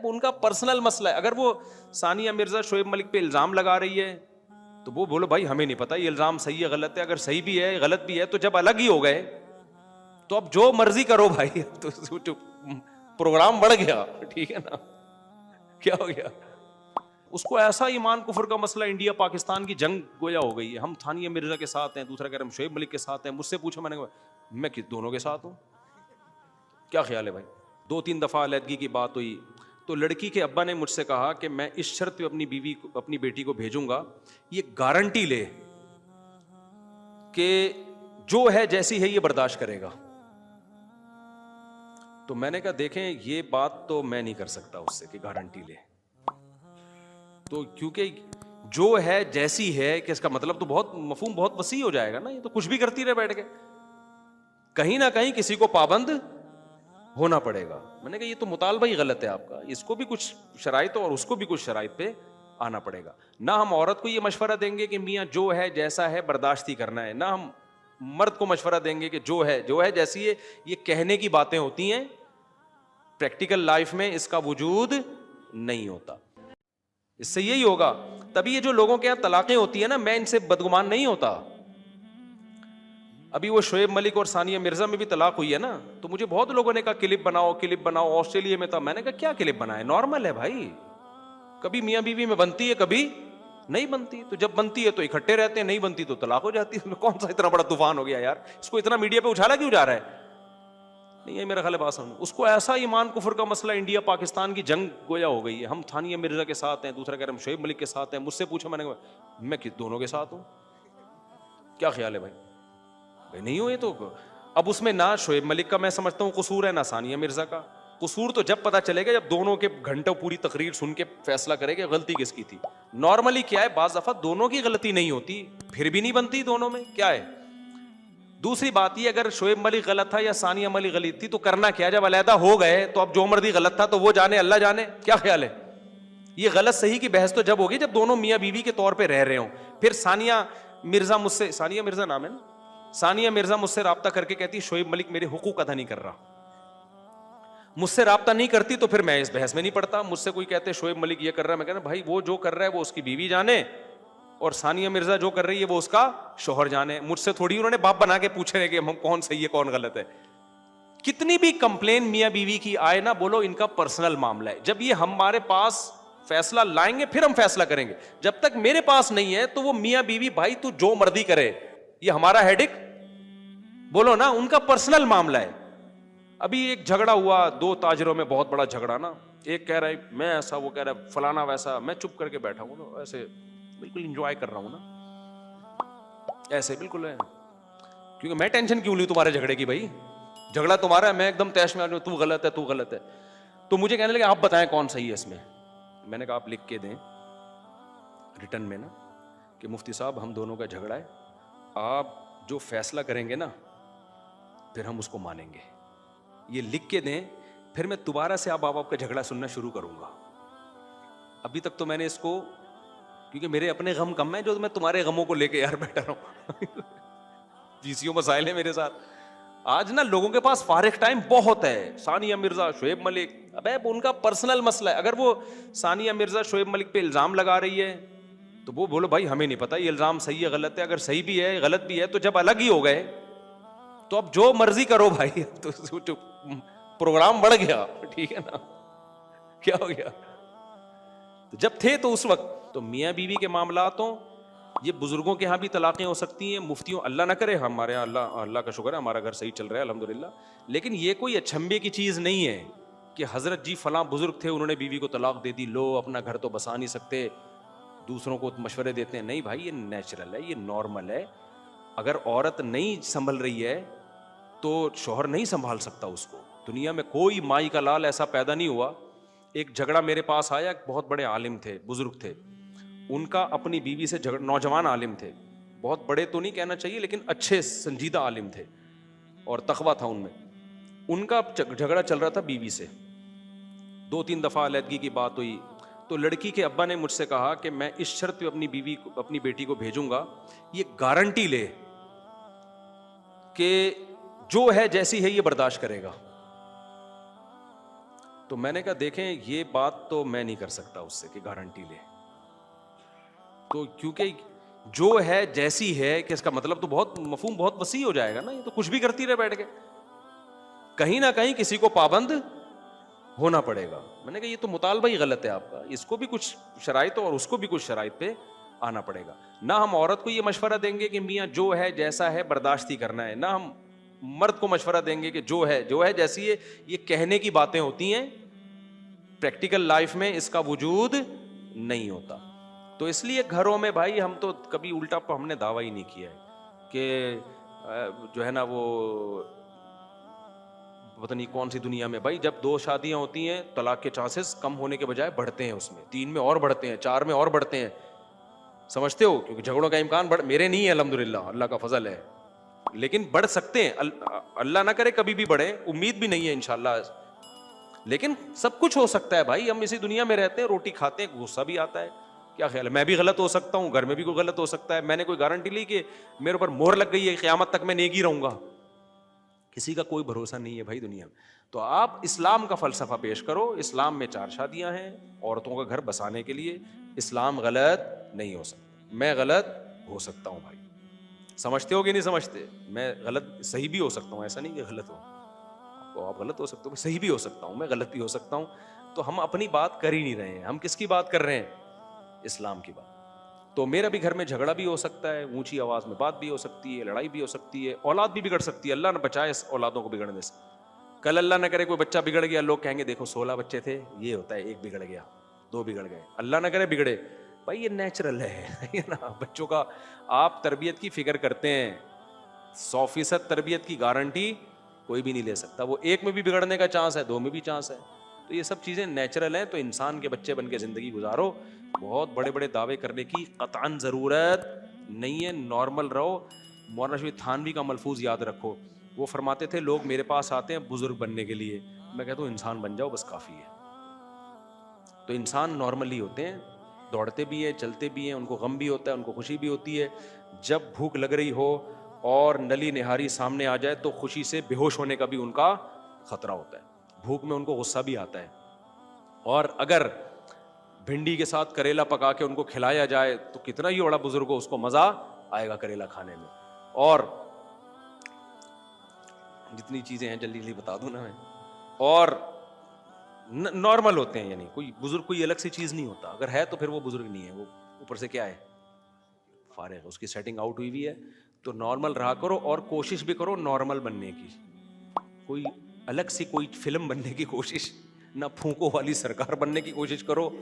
उनका पर्सनल मसला है। अगर वो सानिया मिर्जा शोएब मलिक पे इल्जाम लगा रही है तो वो बोलो भाई हमें नहीं पता ये इल्जाम सही है गलत है, अगर सही भी है गलत भी है तो जब अलग ही हो गए तो अब जो मर्जी करो भाई। तो प्रोग्राम बढ़ गया, ठीक है ना, क्या हो गया। उसको ऐसा ईमान कुफर का मसला, इंडिया पाकिस्तान की जंग गोया हो गई है। हम सानिया मिर्जा के साथ हैं, दूसरा कह रहे हम शोएब मलिक के साथ हैं। मुझसे पूछो, मैंने कहा मैं दोनों के साथ हूं। क्या ख्याल है भाई। 2-3 दफा अलहदगी की बात हुई तो लड़की के अब्बा ने मुझसे कहा कि मैं इस शर्त पे अपनी बीवी को, अपनी बेटी को भेजूंगा, ये गारंटी ले कि जो है जैसी है ये बर्दाश्त करेगा। तो मैंने कहा देखें ये बात तो मैं नहीं कर सकता उससे कि गारंटी ले, तो क्योंकि जो है जैसी है कि इसका मतलब तो बहुत मफहूम बहुत वसी हो जाएगा ना। ये तो कुछ भी करती रहे बैठ के, कहीं ना कहीं किसी को पाबंद होना पड़ेगा। मैंने कहा ये तो मुतालबा ही गलत है आपका, इसको भी कुछ शराइत और उसको भी कुछ शराइत पे आना पड़ेगा। ना हम औरत को ये मशवरा देंगे कि मियाँ जो है जैसा है बर्दाश्त ही करना है, ना हम मर्द को मशवरा देंगे कि जो है जैसी है। ये कहने की बातें होती हैं, प्रैक्टिकल लाइफ में इसका वजूद नहीं होता। इससे यही होगा, तभी ये जो लोगों के यहाँ तलाकें होती है ना, मैं इनसे बदगुमान नहीं होता। अभी वो शोएब मलिक और सानिया मिर्जा में भी तलाक हुई है ना, तो मुझे बहुत लोगों ने कहा क्लिप बनाओ। ऑस्ट्रेलिया में था, मैंने कहा क्या क्लिप बनाए, नॉर्मल है भाई, कभी मियाँ बीवी में बनती है कभी नहीं बनती। तो जब बनती है तो इकट्ठे रहते हैं, नहीं बनती तो तलाक हो जाती है। कौन सा इतना बड़ा तूफान हो गया यार, इसको इतना मीडिया पे उछाला क्यों जा रहा है। नहीं है मेरा ख्याल बात समझ। उसको ऐसा ईमान कुफर का मसला, इंडिया पाकिस्तान की जंग गोया हो गई है। हम सानिया मिर्जा के साथ हैं, दूसरा कह रहे हम शोएब मलिक के साथ हैं। मुझसे पूछो, मैंने कहा मैं दोनों के साथ हूं। क्या ख्याल है भाई। नहीं हो ये तो अब उसमें ना शोएब मलिक का मैं समझता हूं कसूर है, ना सानिया मिर्जा का कसूर। तो जब पता चलेगा जब दोनों के घंटों पूरी तकरीर सुन के फैसला करेंगे गलती किसकी थी। नॉर्मली क्या है, बाज दफा दोनों की गलती नहीं होती, फिर भी नहीं बनती दोनों में, क्या है। दूसरी बात ये, अगर शोएब मलिक गलत था या सानिया मलिक गलत थी तो करना क्या, जब अलहदा हो गए तो अब जो मर्दी गलत था तो वो जाने अल्लाह जाने। क्या ख्याल है। ये गलत सही की बहस तो जब होगी जब दोनों मियाँ बीवी के तौर पे रह रहे हो। फिर सानिया मिर्जा मुझसे, सानिया मिर्जा नाम है ना, सानिया मिर्जा मुझसे राब्ता करके कहती शोएब मलिक मेरे हुकूक अदा नहीं कर रहा। मुझसे राब्ता नहीं करती तो फिर मैं इस बहस में नहीं पड़ता। मुझसे कोई कहते शोएब मलिक ये कर रहा है, मैं कहना भाई वो जो कर रहा है वो उसकी बीवी जाने, और सानिया मिर्जा जो कर रही है वो उसका शोहर जाने। मुझसे थोड़ी उन्होंने बाप बना के पूछ रहे कि हम कौन सही है कौन गलत है। कितनी भी कंप्लेन मियाँ बीवी की आए ना, बोलो इनका पर्सनल मामला है। जब ये हमारे पास फैसला लाएंगे फिर हम फैसला करेंगे। जब तक मेरे पास नहीं है तो वो मियाँ बीवी भाई तू जो मर्जी करे, ये हमारा हेडिक बोलो ना, उनका पर्सनल मामला है। अभी एक झगड़ा हुआ 2 ताजरों में, बहुत बड़ा झगड़ा ना। एक कह रहा है मैं ऐसा, वो कह रहा है फलाना वैसा। मैं चुप करके बैठा हूं ना, ऐसे बिल्कुल एंजॉय कर रहा हूं ना, ऐसे बिल्कुल है, क्योंकि मैं टेंशन क्यों लूं तुम्हारे झगड़े की भाई, झगड़ा तुम्हारा है, मैं एकदम तैश में आ जाऊं तू गलत है तू गलत है। तो मुझे कहने लगे आप बताएं कौन सही है इसमें। मैंने कहा आप लिख के दें रिटर्न में ना कि मुफ्ती साहब हम दोनों का झगड़ा है, आप जो फैसला करेंगे ना फिर हम उसको मानेंगे। ये लिख के दें, फिर मैं दोबारा से आप आपका झगड़ा सुनना शुरू करूंगा। अभी तक तो मैंने इसको, क्योंकि मेरे अपने गम कम है जो मैं तुम्हारे गमों को लेके यार बैठा रहा हूं। पीसीओ मसाइल है मेरे साथ। आज ना लोगों के पास फारिग टाइम बहुत है। सानिया मिर्जा शोएब मलिक, अबे उनका पर्सनल मसला है। अगर वो सानिया मिर्जा शोएब मलिक पे इल्जाम लगा रही है तो वो बोलो भाई हमें नहीं पता ये इल्जाम सही है गलत है, अगर सही भी है गलत भी है तो जब अलग ही हो गए तो अब जो मर्जी करो भाई। तो प्रोग्राम बढ़ गया, ठीक है ना, क्या हो गया। तो जब थे तो उस वक्त तो मियाँ बीवी के मामलातों, ये बुजुर्गों के यहाँ भी तलाक़ें हो सकती हैं, मुफ्तियों, अल्लाह ना करे हमारे यहाँ, अल्लाह का शुक्र है हमारा घर सही चल रहा है अल्हम्दुलिल्लाह। लेकिन ये कोई अचंभे की चीज़ नहीं है कि हज़रत जी फलां बुजुर्ग थे उन्होंने बीवी को तलाक दे दी, लो अपना घर तो बसा नहीं सकते, दूसरों को मशवरे देते हैं। नहीं भाई, ये नेचुरल है, ये नॉर्मल है। अगर औरत नहीं संभल रही है तो शोहर नहीं संभाल सकता उसको। दुनिया में कोई माई का लाल ऐसा पैदा नहीं हुआ। एक झगड़ा मेरे पास आया, एक बहुत बड़े आलिम थे, बुजुर्ग थे, उनका अपनी बीवी से झगड़ा, नौजवान आलिम थे, बहुत बड़े तो नहीं कहना चाहिए लेकिन अच्छे संजीदा आलिम थे और तकवा था उनमें। उनका झगड़ा चल रहा था बीवी से, 2-3 दफ़ा अलहदगी की बात हुई तो लड़की के अब्बा ने मुझसे कहा कि मैं इस शर्त पे अपनी बीवी को, अपनी बेटी को भेजूंगा, ये गारंटी ले कि जो है जैसी है ये बर्दाश्त करेगा। तो मैंने कहा देखें ये बात तो मैं नहीं कर सकता उससे कि गारंटी ले, तो क्योंकि जो है जैसी है कि इसका मतलब तो बहुत मफहूम बहुत वसी हो जाएगा ना, ये तो कुछ भी करती रहे बैठ के, कहीं ना कहीं किसी को पाबंद होना पड़ेगा। मैंने कहा ये तो मुतालबा ही गलत है आपका, इसको भी कुछ शराइत और उसको भी कुछ शराइत पे आना पड़ेगा। ना हम औरत को ये मशवरा देंगे कि मियाँ जो है जैसा है बर्दाश्त ही करना है, ना हम मर्द को मशवरा देंगे कि जो है जैसी है। ये कहने की बातें होती हैं, प्रैक्टिकल लाइफ में इसका वजूद नहीं होता। तो इसलिए घरों में भाई हम तो कभी उल्टा हमने दावा ही नहीं किया है कि जो है ना वो पता नहीं कौन सी दुनिया में भाई जब 2 शादियां होती हैं तलाक के चांसेस कम होने के बजाय बढ़ते हैं, उसमें 3 में और बढ़ते हैं, 4 में और बढ़ते हैं, समझते हो? क्योंकि झगड़ों का इम्कान मेरे नहीं है अल्हम्दुलिल्लाह, अल्लाह का फजल है, लेकिन बढ़ सकते हैं। अल्लाह ना करे कभी भी बढ़े, उम्मीद भी नहीं है इंशाल्लाह, लेकिन सब कुछ हो सकता है भाई। हम इसी दुनिया में रहते हैं, रोटी खाते हैं, गुस्सा भी आता है, क्या ख्याल है? मैं भी गलत हो सकता हूँ, घर में भी कोई गलत हो सकता है। मैंने कोई गारंटी ली कि मेरे ऊपर मोहर लग गई है क़यामत तक मैं नेकी रहूंगा? किसी का कोई भरोसा नहीं है भाई दुनिया में। तो आप इस्लाम का फलसफा पेश करो। इस्लाम में 4 शादियां हैं औरतों का घर बसाने के लिए। इस्लाम गलत नहीं हो सकता, मैं गलत हो सकता हूं भाई, समझते हो कि नहीं समझते? मैं गलत सही भी हो सकता हूं, ऐसा नहीं कि गलत हो, तो आप गलत हो सकते हो, सही भी हो सकता हूं, मैं गलत भी हो सकता हूं। तो हम अपनी बात कर ही नहीं रहे हैं, हम किसकी बात कर रहे हैं? इस्लाम की बात। तो मेरा भी घर में झगड़ा भी हो सकता है, ऊंची आवाज में बात भी हो सकती है, लड़ाई भी हो सकती है, औलाद भी बिगड़ सकती है। अल्लाह न बचाए इस औलादों को बिगड़ने से। कल अल्लाह न करे कोई बच्चा बिगड़ गया, लोग कहेंगे देखो 16 बच्चे थे, ये होता है, एक बिगड़ गया, 2 बिगड़ गए। अल्लाह न करे बिगड़े, भाई ये नेचुरल है ना। बच्चों का आप तरबियत की फिक्र करते हैं, 100% तरबियत की गारंटी कोई भी नहीं ले सकता। वो 1 में भी बिगड़ने का चांस है, 2 में भी चांस है। तो ये सब चीज़ें नेचुरल हैं। तो इंसान के बच्चे बन के ज़िंदगी गुजारो, बहुत बड़े बड़े दावे करने की कतअन ज़रूरत नहीं है, नॉर्मल रहो। मौलाना शफी थानवी का मलफूज याद रखो, वो फरमाते थे लोग मेरे पास आते हैं बुजुर्ग बनने के लिए, मैं कहता हूँ इंसान बन जाओ बस काफ़ी है। तो इंसान नॉर्मल ही होते हैं, दौड़ते भी हैं, चलते भी हैं, उनको गम भी होता है, उनको खुशी भी होती है। जब भूख लग रही हो और नली निहारी सामने आ जाए तो खुशी से बेहोश होने का भी उनका खतरा होता है, भूख में उनको गुस्सा भी आता है। और अगर भिंडी के साथ करेला पका के उनको खिलाया जाए तो कितना ही बड़ा बुजुर्ग हो उसको मजा आएगा करेला खाने में। और जितनी चीजें हैं जल्दी जल्दी बता दूं ना मैं। और नॉर्मल होते हैं, यानी कोई बुजुर्ग कोई अलग सी चीज नहीं होता, अगर है तो फिर वो बुजुर्ग नहीं है, वो ऊपर से क्या है, फारिग, उसकी सेटिंग आउट हुई है। तो नॉर्मल रहा करो और कोशिश भी करो नॉर्मल बनने की, कोई अलग सी कोई फिल्म बनने की कोशिश ना, फूंकों वाली सरकार बनने की कोशिश करो,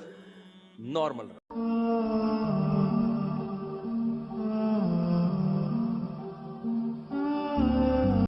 नॉर्मल रहो।